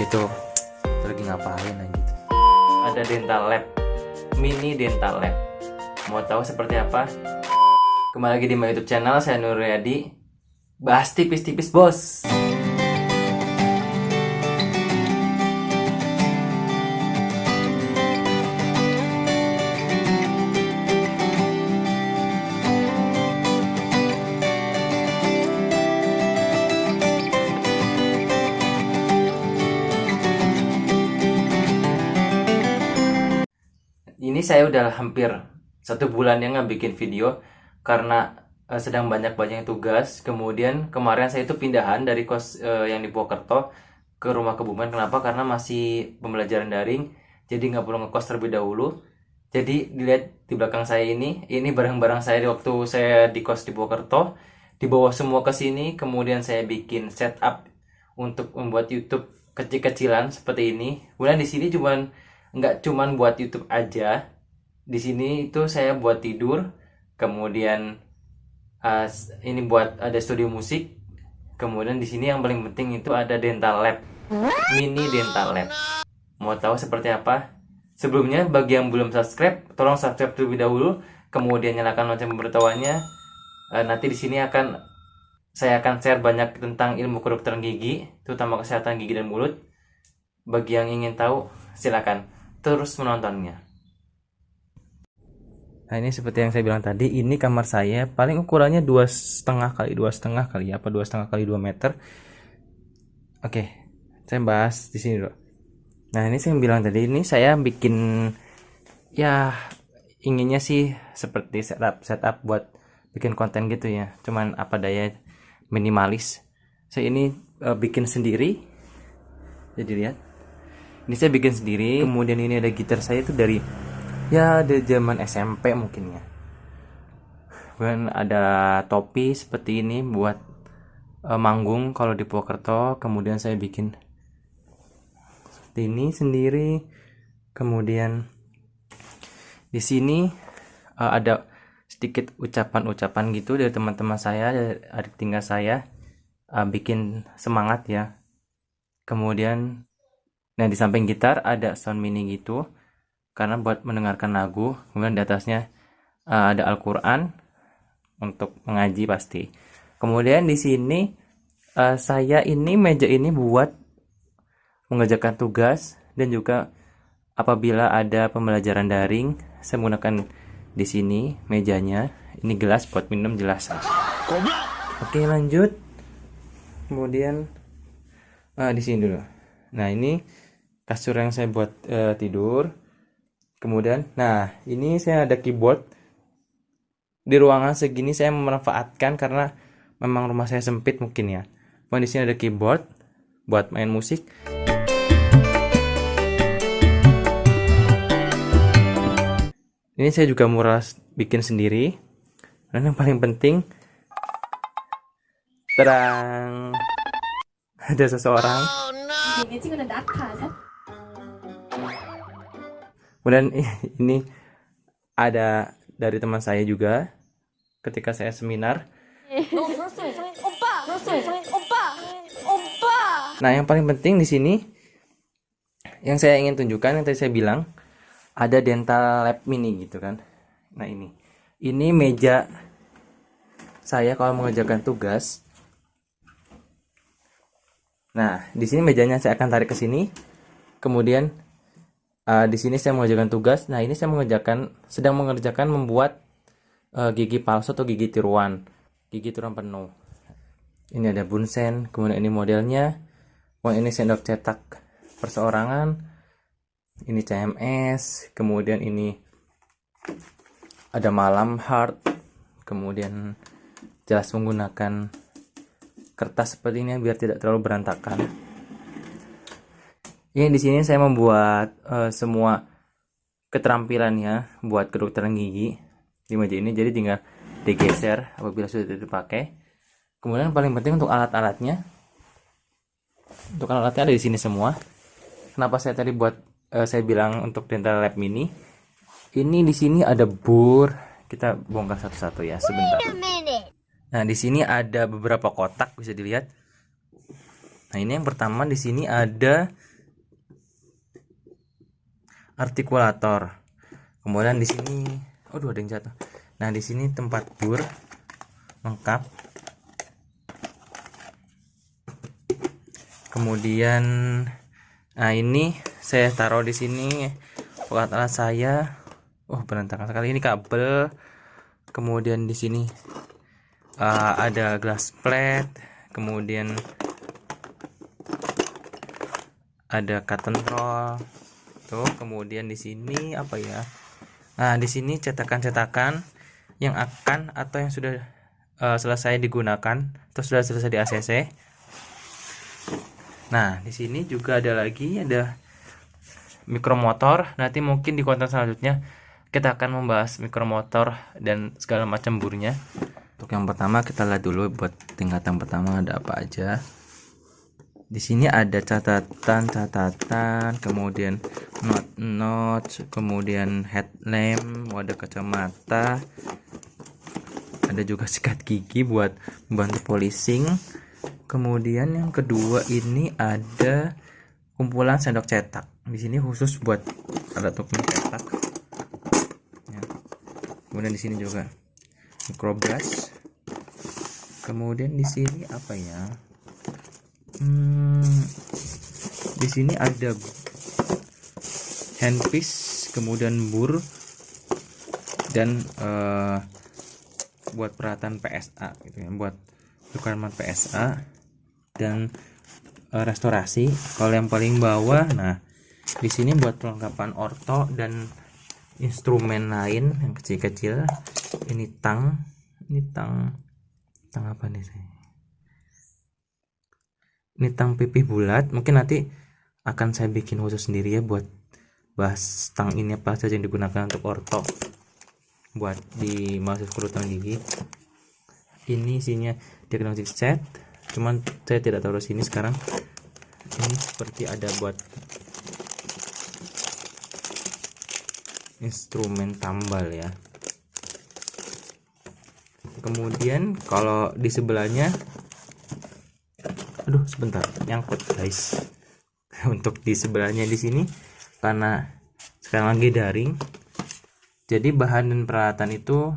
Gitu. Lagi ngapain anjir? Ada dental lab, mini dental lab. Mau tahu seperti apa? Kembali lagi di my YouTube channel, saya Nur Riyadi. Bahas tipis-tipis, bos. Ini saya udah hampir 1 bulan yang nggak bikin video karena sedang banyak-banyak tugas. Kemudian kemarin saya itu pindahan dari kos yang di Purwokerto ke rumah Kebumen. Kenapa? Karena masih pembelajaran daring, jadi nggak perlu ngekos terlebih dahulu. Jadi dilihat di belakang saya ini barang-barang saya di waktu saya di kos di Purwokerto. Dibawa semua ke sini, kemudian saya bikin setup untuk membuat YouTube kecil-kecilan seperti ini. Kemudian di sini nggak cuman buat YouTube aja. Di sini itu saya buat tidur, kemudian ini buat ada studio musik. Kemudian di sini yang paling penting itu ada dental lab, mini dental lab. Mau tahu seperti apa? Sebelumnya bagi yang belum subscribe, tolong subscribe terlebih dahulu, kemudian nyalakan lonceng pemberitahuannya. Nanti di sini saya akan share banyak tentang ilmu kedokteran gigi, terutama kesehatan gigi dan mulut. Bagi yang ingin tahu, silakan terus menontonnya. Nah, ini seperti yang saya bilang tadi, ini kamar saya paling ukurannya 2,5 kali 2,5 kali apa 2,5 kali 2 meter. Oke, saya bahas di sini dulu. Nah, ini saya bilang tadi, ini saya bikin ya inginnya sih seperti setup buat bikin konten gitu ya. Cuman apa daya, minimalis. Saya ini bikin sendiri. Jadi lihat. Ini saya bikin sendiri. Kemudian ini ada gitar saya itu dari zaman SMP mungkin ya. Kemudian ada topi seperti ini buat manggung kalau di Purwokerto. Kemudian saya bikin seperti ini sendiri. Kemudian di sini ada sedikit ucapan-ucapan gitu dari teman-teman saya, dari adik tinggal saya, bikin semangat ya. Kemudian nah di samping gitar ada sound mini gitu karena buat mendengarkan lagu. Kemudian di atasnya ada Al-Quran untuk mengaji pasti. Kemudian di sini saya ini meja ini buat mengerjakan tugas, dan juga apabila ada pembelajaran daring saya menggunakan di sini mejanya. Ini gelas buat minum jelas. Oke, lanjut. Kemudian di sini dulu. Nah, ini kasur yang saya buat tidur. Kemudian, nah ini saya ada keyboard. Di ruangan segini saya memanfaatkan karena memang rumah saya sempit mungkin ya. Di sini ada keyboard buat main musik. Ini saya juga murah bikin sendiri. Dan yang paling penting, terang ada seseorang. Kemudian ini ada dari teman saya juga ketika saya seminar. Nah, yang paling penting di sini yang saya ingin tunjukkan, yang tadi saya bilang ada dental lab mini gitu kan. Nah, ini meja saya kalau mengerjakan tugas. Nah, di sini mejanya saya akan tarik ke sini. Kemudian di sini saya mengerjakan tugas. Nah, ini saya sedang mengerjakan membuat gigi palsu atau gigi tiruan penuh. Ini ada bunsen, kemudian ini modelnya. Kemudian ini sendok cetak perseorangan. Ini CMS, kemudian ini ada malam hard. Kemudian jelas menggunakan kertas seperti ini biar tidak terlalu berantakan. Ini di sini saya membuat semua keterampilannya buat kedokteran gigi di meja ini, jadi tinggal digeser apabila sudah dipakai. Kemudian paling penting untuk alat-alatnya. Untuk alat-alatnya ada di sini semua. Kenapa saya tadi saya bilang untuk dental lab mini? Ini di sini ada bur. Kita bongkar satu-satu ya sebentar. Nah, di sini ada beberapa kotak bisa dilihat. Nah, ini yang pertama di sini ada artikulator. Kemudian di sini, aduh ada yang jatuh. Nah, di sini tempat bur lengkap. Kemudian, nah ini saya taruh di sini alat-alat saya. Oh, berantakan sekali ini kabel. Kemudian di sini ada glass plate. Kemudian ada cotton roll. Tuh, kemudian di sini apa ya? Nah, di sini cetakan-cetakan yang akan atau yang sudah selesai digunakan atau sudah selesai di ACC. Nah, di sini juga ada mikromotor. Nanti mungkin di konten selanjutnya kita akan membahas mikromotor dan segala macam burnya. Untuk yang pertama kita lihat dulu buat tingkatan pertama ada apa aja. Di sini ada catatan, kemudian note, kemudian headlamp, wadah kacamata. Ada juga sikat gigi buat membantu polishing. Kemudian yang kedua ini ada kumpulan sendok cetak. Di sini khusus buat alat untuk mencetak. Ya. Kemudian di sini juga microbrush. Kemudian di sini apa ya? Di sini ada handpiece, kemudian bur dan buat peralatan PSA gitu ya, buat rekaman PSA dan restorasi. Kalau yang paling bawah, nah di sini buat perlengkapan orto dan instrumen lain yang kecil-kecil. Ini tang apa nih saya? Ini tang pipih bulat. Mungkin nanti akan saya bikin khusus sendiri ya buat bahas tang ini apa saja yang digunakan untuk orto buat di masuk kerutan gigi. Ini isinya diagnostic set, cuman saya tidak taruh sini sekarang. Ini seperti ada buat instrumen tambal ya. Kemudian kalau di sebelahnya, aduh sebentar, nyangkut guys. Untuk di sebelahnya di sini karena sekarang lagi daring, jadi bahan dan peralatan itu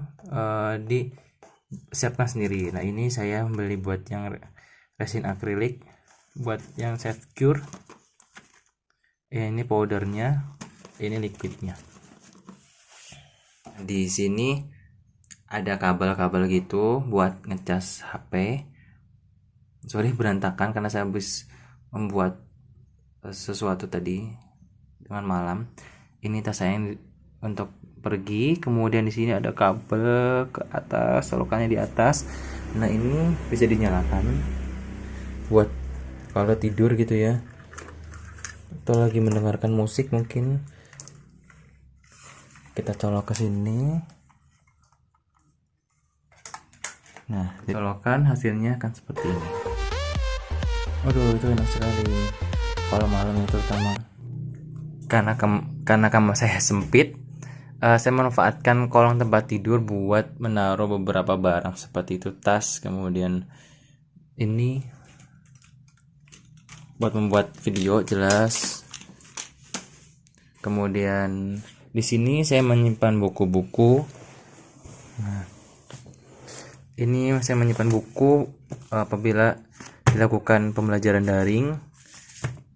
disiapkan sendiri. Nah, ini saya beli buat yang resin akrilik, buat yang safe cure. Ini powdernya, ini liquidnya. Di sini ada kabel-kabel gitu buat ngecas HP. Sorry berantakan karena saya habis membuat sesuatu tadi dengan malam. Ini tas saya untuk pergi. Kemudian di sini ada kabel ke atas, solokannya di atas. Nah, ini bisa dinyalakan buat kalau tidur gitu ya, atau lagi mendengarkan musik mungkin. Kita colok ke sini. Nah, dicolokan hasilnya akan seperti ini. Aduh, itu enak sekali kalau malam itu, terutama karena kamar saya sempit. Saya manfaatkan kolong tempat tidur buat menaruh beberapa barang seperti itu, tas, kemudian ini buat membuat video jelas. Kemudian di sini saya menyimpan buku-buku. Nah, ini saya menyimpan buku apabila dilakukan pembelajaran daring.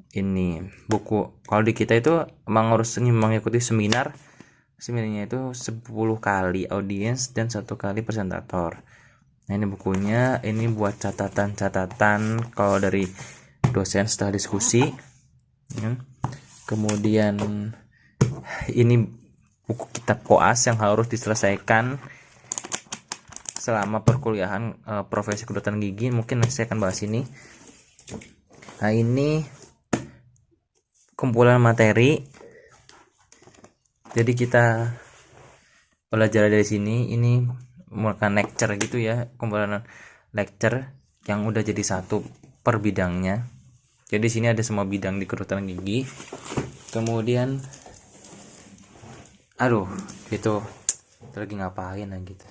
Ini buku, kalau di kita itu emang harus mengikuti seminarnya itu 10 kali audiens dan 1 kali presentator. Nah, ini bukunya, ini buat catatan kalau dari dosen setelah diskusi. Kemudian ini buku kitab koas yang harus diselesaikan selama perkuliahan profesi kedokteran gigi. Mungkin saya akan bahas ini. Nah, ini kumpulan materi. Jadi kita belajar dari sini. Ini merupakan lecture gitu ya, kumpulan lecture yang udah jadi satu per bidangnya. Jadi sini ada semua bidang di kedokteran gigi. Kemudian itu lagi ngapain gitu.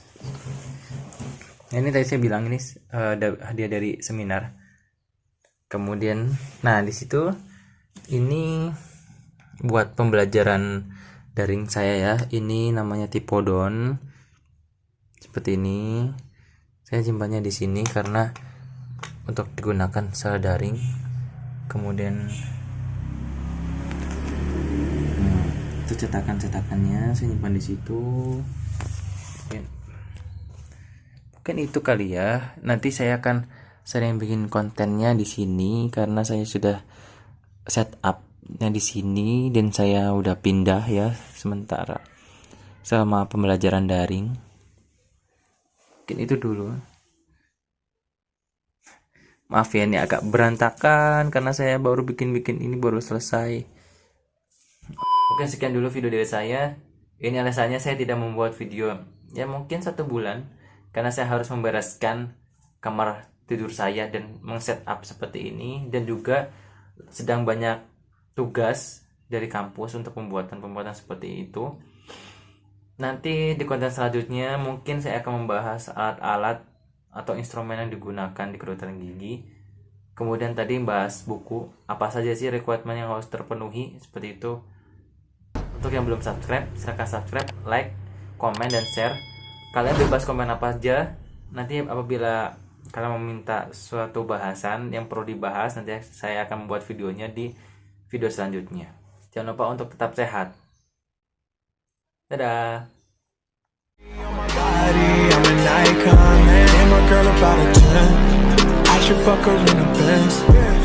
Nah, ini tadi saya bilang ini hadiah dari seminar. Kemudian, nah di situ ini buat pembelajaran daring saya ya. Ini namanya Tipodon. Seperti ini. Saya simpannya di sini karena untuk digunakan secara daring. Kemudian itu cetakannya saya simpan di situ. Mungkin itu kali ya. Nanti saya akan sering bikin kontennya di sini karena saya sudah setupnya di sini dan saya udah pindah ya sementara selama pembelajaran daring. Mungkin itu dulu. Maaf ya, ini agak berantakan karena saya baru bikin ini baru selesai. Oke, sekian dulu video dari saya. Ini alasannya saya tidak membuat video ya mungkin 1 bulan karena saya harus membereskan kamar tidur saya dan meng-setup seperti ini, dan juga sedang banyak tugas dari kampus untuk pembuatan seperti itu. Nanti di konten selanjutnya mungkin saya akan membahas alat-alat atau instrumen yang digunakan di kedokteran gigi. Kemudian tadi bahas buku, apa saja sih requirement yang harus terpenuhi, seperti itu. Untuk yang belum subscribe, silahkan subscribe, like, komen, dan share. Kalian bebas komen apa aja. Nanti apabila kalian meminta suatu bahasan yang perlu dibahas, nanti saya akan membuat videonya di video selanjutnya. Jangan lupa untuk tetap sehat. Dadah. I'm an icon, man. And my girl about a 10. I should fuck her in a Benz.